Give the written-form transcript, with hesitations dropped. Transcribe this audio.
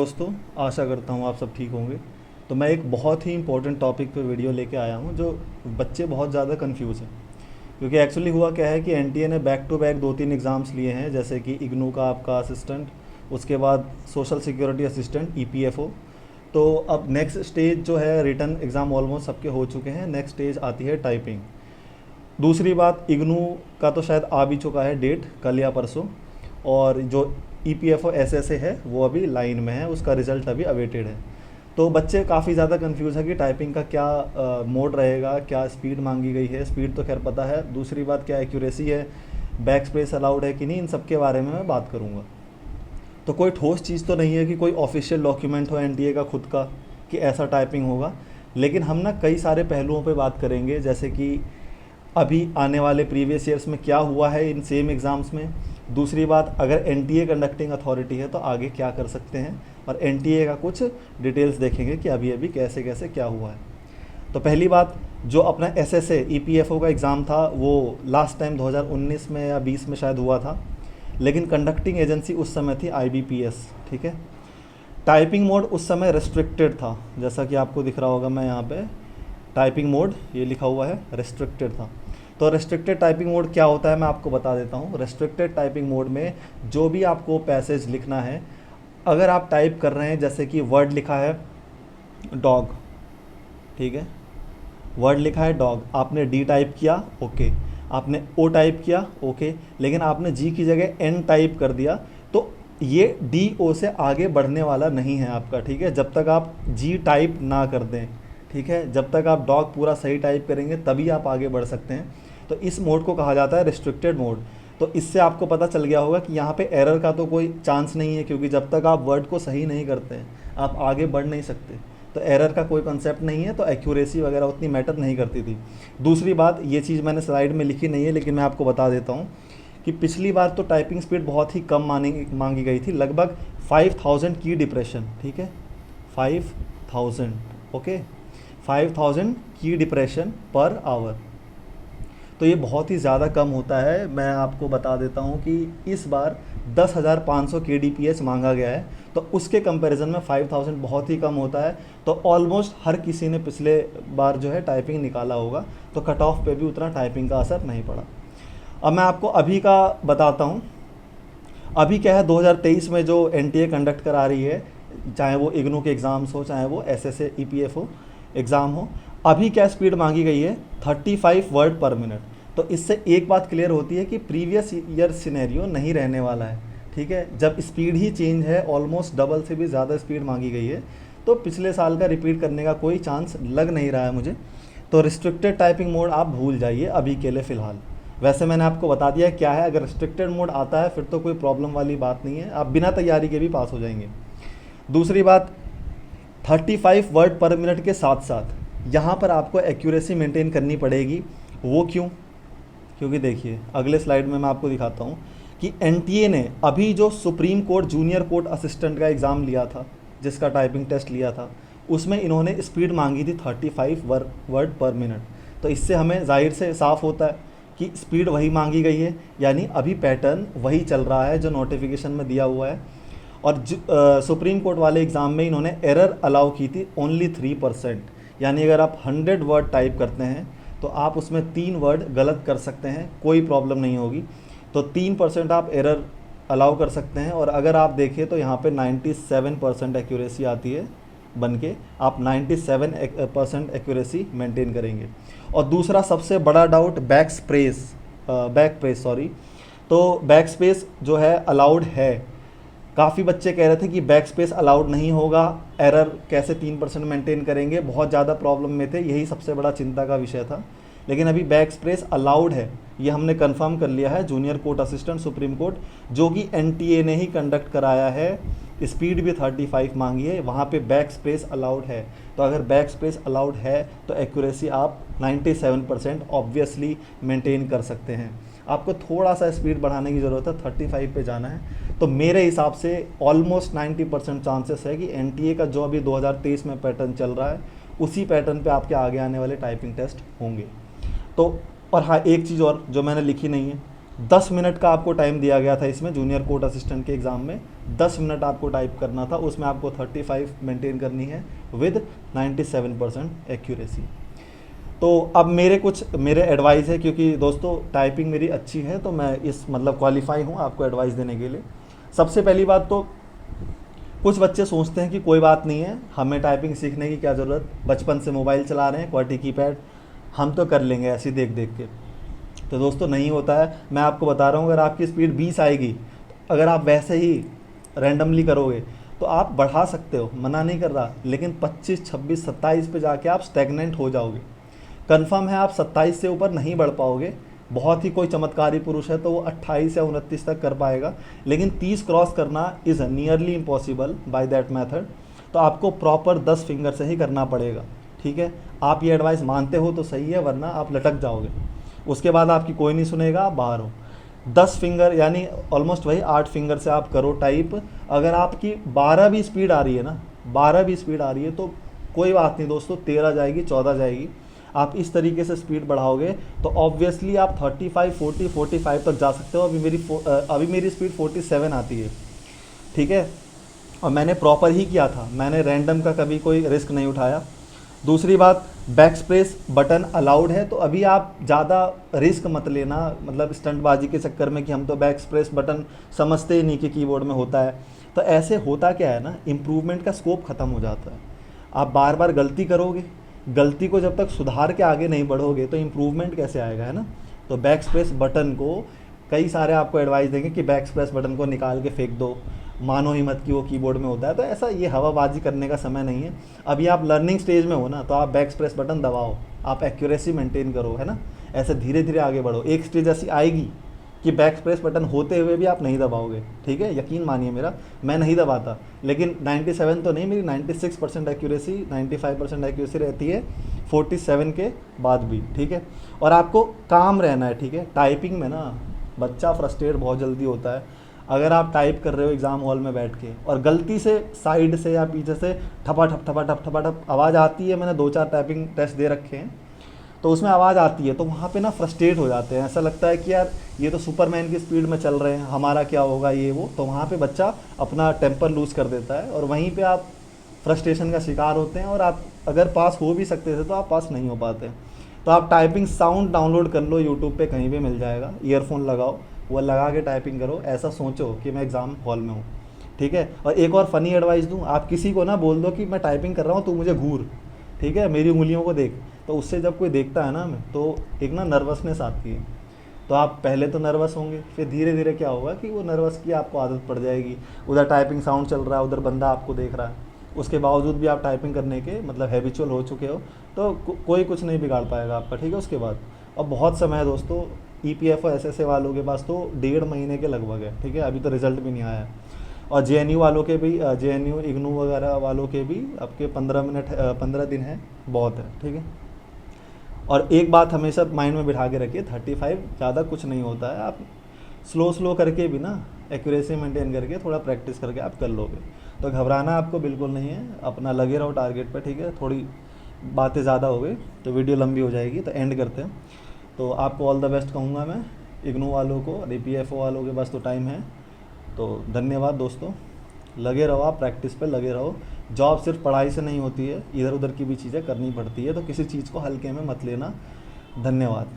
दोस्तों, आशा करता हूँ आप सब ठीक होंगे। तो मैं एक बहुत ही इम्पोर्टेंट टॉपिक पे वीडियो लेके आया हूँ जो बच्चे बहुत ज़्यादा कंफ्यूज हैं। क्योंकि एक्चुअली हुआ क्या है कि एनटीए ने बैक टू बैक 2-3 एग्ज़ाम्स लिए हैं, जैसे कि इग्नू का आपका असिस्टेंट, उसके बाद सोशल सिक्योरिटी असिस्टेंट ईपीएफओ। तो अब नेक्स्ट स्टेज जो है, रिटन एग्ज़ाम ऑलमोस्ट सबके हो चुके हैं, नेक्स्ट स्टेज आती है टाइपिंग। दूसरी बात, इग्नू का तो शायद आ भी चुका है डेट, कल या परसों। और जो ईपीएफओ एसएसए है वो अभी लाइन में है, उसका रिज़ल्ट अभी अवेटेड है। तो बच्चे काफ़ी ज़्यादा कंफ्यूज है कि टाइपिंग का क्या मोड रहेगा, क्या स्पीड मांगी गई है। स्पीड तो खैर पता है, दूसरी बात क्या एक्यूरेसी है, बैक स्पेस अलाउड है कि नहीं, इन सब के बारे में मैं बात करूँगा। तो कोई ठोस चीज़ तो नहीं है कि कोई ऑफिशियल डॉक्यूमेंट हो एनटीए का खुद का कि ऐसा टाइपिंग होगा। लेकिन हम ना कई सारे पहलुओं पे बात करेंगे, जैसे कि अभी आने वाले प्रीवियस ईयर्स में क्या हुआ है इन सेम एग्ज़ाम्स में। दूसरी बात, अगर एनटीए कंडक्टिंग अथॉरिटी है तो आगे क्या कर सकते हैं, और एनटीए का कुछ डिटेल्स देखेंगे कि अभी अभी कैसे कैसे क्या हुआ है। तो पहली बात, जो अपना एसएसए ईपीएफओ का एग्ज़ाम था वो लास्ट टाइम 2019 में या 20 में शायद हुआ था, लेकिन कंडक्टिंग एजेंसी उस समय थी आईबीपीएस। ठीक है। टाइपिंग मोड उस समय रेस्ट्रिक्टेड था, जैसा कि आपको दिख रहा होगा, मैं यहाँ पे टाइपिंग मोड ये लिखा हुआ है, रेस्ट्रिक्टेड था। तो रेस्ट्रिक्टेड टाइपिंग मोड क्या होता है मैं आपको बता देता हूँ। रेस्ट्रिक्टेड टाइपिंग मोड में जो भी आपको पैसेज लिखना है, अगर आप टाइप कर रहे हैं, जैसे कि वर्ड लिखा है डॉग, ठीक है, वर्ड लिखा है डॉग, आपने डी टाइप किया, ओके, आपने ओ टाइप किया, ओके, लेकिन आपने जी की जगह एन टाइप कर दिया, तो ये डी ओ से आगे बढ़ने वाला नहीं है आपका। ठीक है, जब तक आप जी टाइप ना कर दें, ठीक है, जब तक आप डॉग पूरा सही टाइप करेंगे तभी आप आगे बढ़ सकते हैं। तो इस मोड को कहा जाता है रिस्ट्रिक्टेड मोड। तो इससे आपको पता चल गया होगा कि यहाँ पे एरर का तो कोई चांस नहीं है, क्योंकि जब तक आप वर्ड को सही नहीं करते हैं आप आगे बढ़ नहीं सकते। तो एरर का कोई कंसेप्ट नहीं है, तो एक्यूरेसी वगैरह उतनी मैटर नहीं करती थी। दूसरी बात, ये चीज़ मैंने स्लाइड में लिखी नहीं है लेकिन मैं आपको बता देता हूँ कि पिछली बार तो टाइपिंग स्पीड बहुत ही कम मांगी गई थी, लगभग 5000 की डिप्रेशन। ठीक है, 5000, ओके, 5000 की डिप्रेशन पर आवर। तो ये बहुत ही ज़्यादा कम होता है। मैं आपको बता देता हूँ कि इस बार 10,500 kbps मांगा गया है, तो उसके कंपैरिजन में 5000 बहुत ही कम होता है। तो ऑलमोस्ट हर किसी ने पिछले बार जो है टाइपिंग निकाला होगा, तो कट ऑफ पे भी उतना टाइपिंग का असर नहीं पड़ा। अब मैं आपको अभी का बताता हूँ। अभी क्या है, 2023 में जो एनटीए कंडक्ट करा रही है, चाहे वो इग्नू के एग्ज़ाम्स हो, चाहे वो एसएसए ईपीएफओ एग्ज़ाम हो, अभी क्या स्पीड मांगी गई है, 35 वर्ड पर मिनट। तो इससे एक बात क्लियर होती है कि प्रीवियस ईयर सिनेरियो नहीं रहने वाला है। ठीक है, जब स्पीड ही चेंज है, ऑलमोस्ट डबल से भी ज़्यादा स्पीड मांगी गई है, तो पिछले साल का रिपीट करने का कोई चांस लग नहीं रहा है मुझे। तो रिस्ट्रिक्टेड टाइपिंग मोड आप भूल जाइए अभी के लिए फ़िलहाल। वैसे मैंने आपको बता दिया क्या है, अगर रिस्ट्रिक्टेड मोड आता है फिर तो कोई प्रॉब्लम वाली बात नहीं है, आप बिना तैयारी के भी पास हो जाएंगे। दूसरी बात, 35 वर्ड पर मिनट के साथ साथ यहाँ पर आपको एक्यूरेसी मेंटेन करनी पड़ेगी। वो क्यों? क्योंकि देखिए अगले स्लाइड में मैं आपको दिखाता हूँ कि एनटीए ने अभी जो supreme court junior court assistant का एग्ज़ाम लिया था, जिसका टाइपिंग टेस्ट लिया था, उसमें इन्होंने स्पीड मांगी थी 35 वर्ड पर मिनट। तो इससे हमें जाहिर से साफ़ होता है कि स्पीड वही मांगी गई है, यानी अभी पैटर्न वही चल रहा है जो नोटिफिकेशन में दिया हुआ है। और सुप्रीम कोर्ट वाले एग्ज़ाम में इन्होंने एरर अलाउ की थी ओनली 3%, यानी अगर आप 100 वर्ड टाइप करते हैं तो आप उसमें 3 वर्ड गलत कर सकते हैं, कोई प्रॉब्लम नहीं होगी। तो 3% आप एरर अलाउ कर सकते हैं, और अगर आप देखें तो यहाँ पे 97% एक्यूरेसी आती है बन के, आप 97% एक्यूरेसी मेंटेन करेंगे। और दूसरा सबसे बड़ा डाउट, बैक प्रेस सॉरी, तो बैक स्पेस जो है अलाउड है। काफ़ी बच्चे कह रहे थे कि बैक स्पेस अलाउड नहीं होगा, एरर कैसे 3% मेंटेन करेंगे, बहुत ज़्यादा प्रॉब्लम में थे, यही सबसे बड़ा चिंता का विषय था। लेकिन अभी बैक स्पेस अलाउड है, ये हमने कंफर्म कर लिया है junior court assistant supreme court, जो कि एनटीए ने ही कंडक्ट कराया है। स्पीड भी 35 मांगी है, वहाँ पे बैक स्पेस अलाउड है। तो अगर बैक स्पेस अलाउड है तो एक्यूरेसी आप 97% ऑब्वियसली मेंटेन कर सकते हैं। आपको थोड़ा सा स्पीड बढ़ाने की ज़रूरत है, 35 पे जाना है। तो मेरे हिसाब से ऑलमोस्ट 90% चांसेस है कि एनटीए का जो अभी 2023 में पैटर्न चल रहा है, उसी पैटर्न पे आपके आगे आने वाले टाइपिंग टेस्ट होंगे। तो और हाँ, एक चीज़ और जो मैंने लिखी नहीं है 10 मिनट का आपको टाइम दिया गया था इसमें जूनियर कोर्ट असिस्टेंट के एग्ज़ाम में, 10 मिनट आपको टाइप करना था, उसमें आपको 35 मेंटेन करनी है विद 97% एक्यूरेसी। तो अब मेरे एडवाइस है, क्योंकि दोस्तों टाइपिंग मेरी अच्छी है तो मैं इस मतलब क्वालिफाई हूँ आपको एडवाइस देने के लिए। सबसे पहली बात तो कुछ बच्चे सोचते हैं कि कोई बात नहीं है, हमें टाइपिंग सीखने की क्या ज़रूरत, बचपन से मोबाइल चला रहे हैं, क्वार्टी कीपैड, हम तो कर लेंगे ऐसे देख देख के। तो दोस्तों नहीं होता है, मैं आपको बता रहा हूँ, अगर आपकी स्पीड 20 आएगी, अगर आप वैसे ही रैंडमली करोगे तो आप बढ़ा सकते हो, मना नहीं कर रहा, लेकिन 25, 26, 27 पे जाके आप स्टैग्नेंट हो जाओगे। कंफर्म है आप 27 से ऊपर नहीं बढ़ पाओगे। बहुत ही कोई चमत्कारी पुरुष है तो वो 28 या 29 तक कर पाएगा, लेकिन 30 क्रॉस करना is nearly impossible by that method. तो आपको प्रॉपर 10 फिंगर से ही करना पड़ेगा, ठीक है। आप ये एडवाइस मानते हो तो सही है, वरना आप लटक जाओगे, उसके बाद आपकी कोई नहीं सुनेगा, आप बाहर हो। 10 फिंगर यानी ऑलमोस्ट वही 8 फिंगर से आप करो टाइप। अगर आपकी 12 भी स्पीड आ रही है ना, 12 भी स्पीड आ रही है तो कोई बात नहीं दोस्तों, 13 जाएगी, 14 जाएगी। आप इस तरीके से स्पीड बढ़ाओगे तो ऑब्वियसली आप 35, 40, 45 तक जा सकते हो। अभी मेरी स्पीड 47 आती है, ठीक है, और मैंने प्रॉपर ही किया था, मैंने रैंडम का कभी कोई रिस्क नहीं उठाया। दूसरी बात, बैक स्पेस बटन अलाउड है, तो अभी आप ज़्यादा रिस्क मत लेना, मतलब स्टंटबाजी के चक्कर में कि हम तो बैक स्पेस बटन समझते ही नहीं कि कीबोर्ड में होता है। तो ऐसे होता क्या है ना, इम्प्रूवमेंट का स्कोप ख़त्म हो जाता है। आप बार बार गलती करोगे, गलती को जब तक सुधार के आगे नहीं बढ़ोगे तो इम्प्रूवमेंट कैसे आएगा, है ना। तो बैक स्पेस बटन को कई सारे आपको एडवाइस देंगे कि बैक स्पेस बटन को निकाल के फेंक दो, मानो ही मत कि वो कीबोर्ड में होता है। तो ऐसा ये हवाबाजी करने का समय नहीं है। अभी आप लर्निंग स्टेज में हो ना, तो आप बैक स्पेस बटन दबाओ, आप एक्यूरेसी मेंटेन करो, है ना, ऐसे धीरे धीरे आगे बढ़ो। एक स्टेज ऐसी आएगी कि बैक स्पेस बटन होते हुए भी आप नहीं दबाओगे, ठीक है, यकीन मानिए मेरा, मैं नहीं दबाता, लेकिन 97 तो नहीं, मेरी 96% एक्यूरेसी, 95% एक्यूरेसी रहती है 47 के बाद भी, ठीक है। और आपको काम रहना है, ठीक है। टाइपिंग में ना बच्चा फ्रस्ट्रेट बहुत जल्दी होता है। अगर आप टाइप कर रहे हो एग्ज़ाम हॉल में बैठ के और गलती से साइड से या पीछे से ठपा ठप ठपा ठप ठपा ठप आवाज़ आती है, मैंने 2-4 टाइपिंग टेस्ट दे रखे हैं, तो उसमें आवाज़ आती है, तो वहाँ पे ना फ्रस्ट्रेट हो जाते हैं, ऐसा लगता है कि यार ये तो सुपरमैन की स्पीड में चल रहे हैं, हमारा क्या होगा ये वो। तो वहाँ पे बच्चा अपना टेम्पर लूज़ कर देता है और वहीं पे आप फ्रस्ट्रेशन का शिकार होते हैं, और आप अगर पास हो भी सकते थे तो आप पास नहीं हो पाते। तो आप टाइपिंग साउंड डाउनलोड कर लो, यूट्यूब पे कहीं भी मिल जाएगा, ईयरफोन लगाओ, वो लगा के टाइपिंग करो, ऐसा सोचो कि मैं एग्ज़ाम हॉल में हूँ, ठीक है। और एक और फ़नी एडवाइस दूँ, आप किसी को ना बोल दो कि मैं टाइपिंग कर रहा हूँ, तू मुझे घूर, ठीक है, मेरी उंगलियों को देख। तो उससे जब कोई देखता है ना, तो एक ना नर्वसनेस आती है। तो आप पहले तो नर्वस होंगे, फिर धीरे धीरे क्या होगा कि वो नर्वस की आपको आदत पड़ जाएगी। उधर टाइपिंग साउंड चल रहा है, उधर बंदा आपको देख रहा है, उसके बावजूद भी आप टाइपिंग करने के मतलब हैबिचुअल हो चुके हो, तो कोई कुछ नहीं बिगाड़ पाएगा आपका, ठीक है। उसके बाद अब बहुत समय है दोस्तों, EPFO SSA वालों के पास तो 1.5 महीने के लगभग है, ठीक है, अभी तो रिजल्ट भी नहीं आया है। और JNU वालों के भी, JNU इग्नू वगैरह वालों के भी आपके 15 दिन है, बहुत है, ठीक है। और एक बात हमेशा माइंड में बिठा के रखिए, 35 ज़्यादा कुछ नहीं होता है। आप स्लो करके भी ना एक्यूरेसी मेंटेन करके थोड़ा प्रैक्टिस करके आप कर लोगे, तो घबराना आपको बिल्कुल नहीं है, अपना लगे रहो टारगेट पे, ठीक है। थोड़ी बातें ज़्यादा हो गई तो वीडियो लंबी हो जाएगी, तो एंड करते हैं। तो आपको ऑल द बेस्ट कहूँगा मैं, इग्नू वालों को और EPFO वालों के पास तो टाइम है। तो धन्यवाद दोस्तों, लगे रहो, आप प्रैक्टिस पे लगे रहो। जॉब सिर्फ पढ़ाई से नहीं होती है, इधर उधर की भी चीज़ें करनी पड़ती है, तो किसी चीज़ को हल्के में मत लेना। धन्यवाद।